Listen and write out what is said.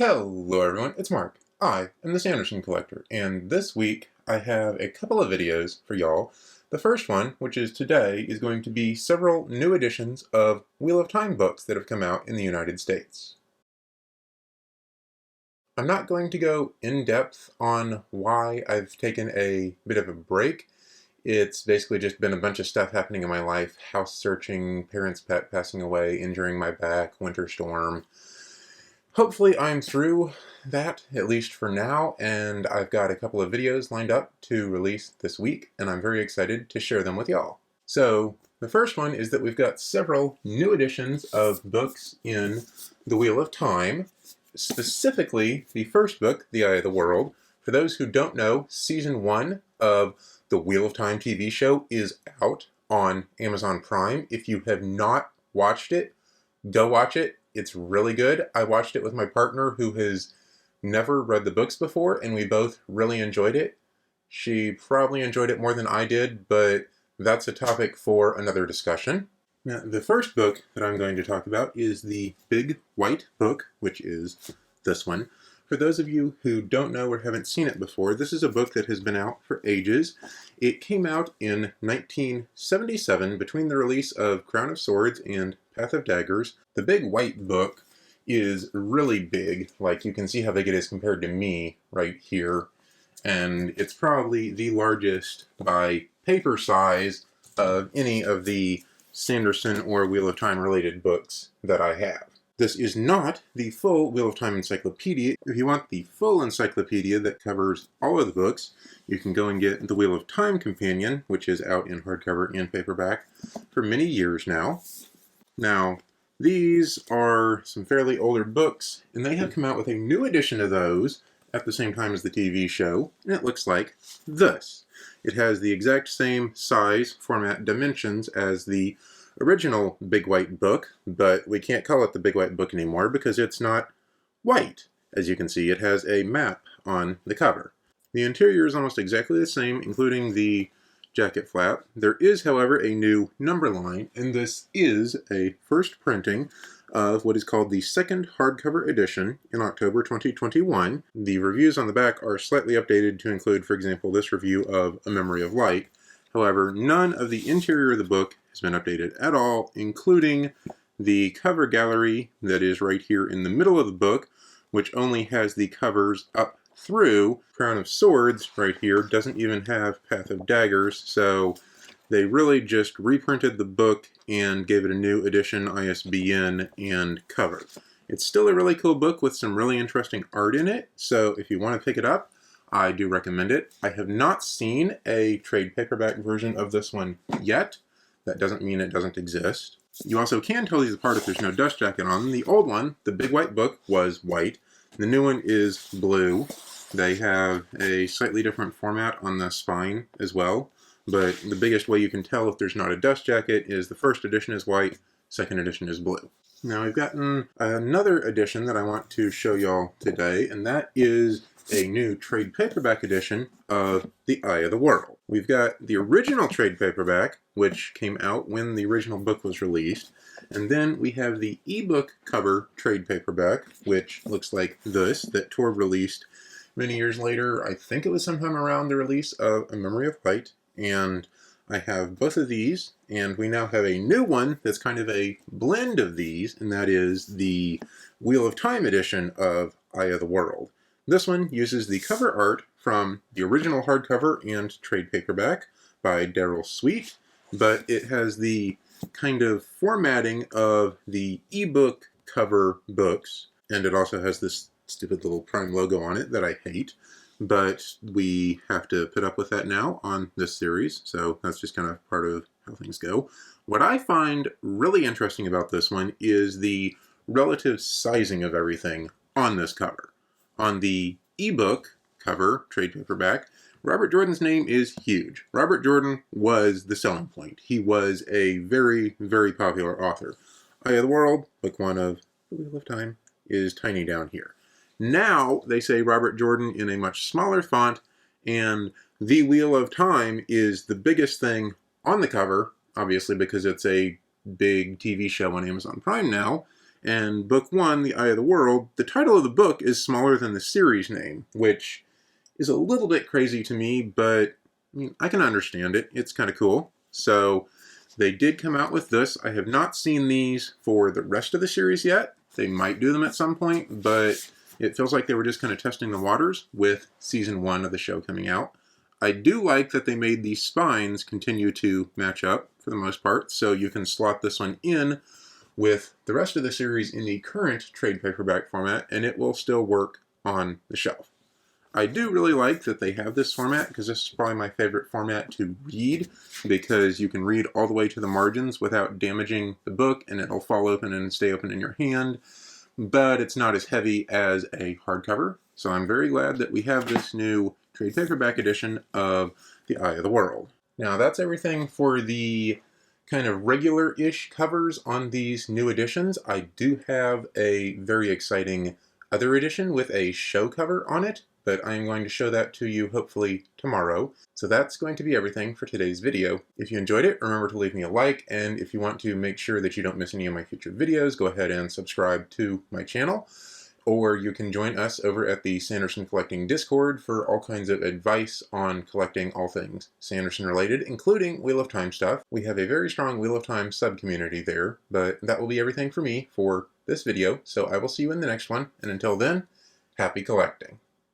Hello everyone, it's Mark. I am the Sanderson Collector, and this week I have a couple of videos for y'all. The first one, which is today, is going to be several new editions of Wheel of Time books that have come out in the United States. I'm not going to go in depth on why I've taken a bit of a break. It's basically just been a bunch of stuff happening in my life: house searching, parents' pet passing away, injuring my back, winter storm. Hopefully I'm through that, at least for now, and I've got a couple of videos lined up to release this week, and I'm very excited to share them with y'all. So, the first one is that we've got several new editions of books in the Wheel of Time, specifically the first book, The Eye of the World. For those who don't know, Season 1 of the Wheel of Time TV show is out on Amazon Prime. If you have not watched it, go watch it. It's really good. I watched it with my partner who has never read the books before, and we both really enjoyed it. She probably enjoyed it more than I did, but that's a topic for another discussion. Now, the first book that I'm going to talk about is the Big White Book, which is this one. For those of you who don't know or haven't seen it before, this is a book that has been out for ages. It came out in 1977 between the release of Crown of Swords and Path of Daggers. The Big White Book is really big. Like, you can see how big it is compared to me right here. And it's probably the largest by paper size of any of the Sanderson or Wheel of Time related books that I have. This is not the full Wheel of Time encyclopedia. If you want the full encyclopedia that covers all of the books, you can go and get the Wheel of Time Companion, which is out in hardcover and paperback for many years now. Now, these are some fairly older books, and they have come out with a new edition of those at the same time as the TV show, and it looks like this. It has the exact same size, format, dimensions as the original Big White Book, but we can't call it the Big White Book anymore because it's not white. As you can see, it has a map on the cover. The interior is almost exactly the same, including the jacket flap. There is, however, a new number line, and this is a first printing of what is called the second hardcover edition in October 2021. The reviews on the back are slightly updated to include, for example, this review of A Memory of Light. However, none of the interior of the book has been updated at all, including the cover gallery that is right here in the middle of the book, which only has the covers up through Crown of Swords right here. Doesn't even have Path of Daggers, so they really just reprinted the book and gave it a new edition, ISBN, and cover. It's still a really cool book with some really interesting art in it, so if you want to pick it up, I do recommend it. I have not seen a trade paperback version of this one yet. That doesn't mean it doesn't exist. You also can tell these apart if there's no dust jacket on them. The old one, the Big White Book, was white. The new one is blue. They have a slightly different format on the spine as well, but the biggest way you can tell if there's not a dust jacket is the first edition is white, second edition is blue. Now we've gotten another edition that I want to show y'all today, and that is a new trade paperback edition of The Eye of the World. We've got the original trade paperback, which came out when the original book was released, and then we have the ebook cover trade paperback, which looks like this, that Tor released many years later. I think it was sometime around the release of A Memory of Light, and I have both of these, and we now have a new one that's kind of a blend of these, and that is the Wheel of Time edition of Eye of the World. This one uses the cover art from the original hardcover and trade paperback by Daryl Sweet, but it has the kind of formatting of the ebook cover books, and it also has this stupid little Prime logo on it that I hate, but we have to put up with that now on this series, so that's just kind of part of how things go. What I find really interesting about this one is the relative sizing of everything on this cover. On the ebook cover, trade paperback, Robert Jordan's name is huge. Robert Jordan was the selling point. He was a very, very popular author. Eye of the World, book one of The Wheel of Time, is tiny down here. Now they say Robert Jordan in a much smaller font, and The Wheel of Time is the biggest thing on the cover, obviously because it's a big TV show on Amazon Prime now, And book one, The Eye of the World, the title of the book is smaller than the series name, which is a little bit crazy to me, but I mean, I can understand it. It's kind of cool. So they did come out with this. I have not seen these for the rest of the series yet. They might do them at some point, but it feels like they were just kind of testing the waters with season 1 of the show coming out. I do like that they made these spines continue to match up for the most part, so you can slot this one in with the rest of the series in the current trade paperback format, and it will still work on the shelf. I do really like that they have this format, because this is probably my favorite format to read, because you can read all the way to the margins without damaging the book, and it'll fall open and stay open in your hand, but it's not as heavy as a hardcover. So I'm very glad that we have this new trade paperback edition of The Eye of the World. Now that's everything for the kind of regular-ish covers on these new editions. I do have a very exciting other edition with a show cover on it, but I am going to show that to you hopefully tomorrow. So that's going to be everything for today's video. If you enjoyed it, remember to leave me a like, and if you want to make sure that you don't miss any of my future videos, go ahead and subscribe to my channel. Or you can join us over at the Sanderson Collecting Discord for all kinds of advice on collecting all things Sanderson related, including Wheel of Time stuff. We have a very strong Wheel of Time sub-community there, but that will be everything for me for this video, so I will see you in the next one, and until then, happy collecting.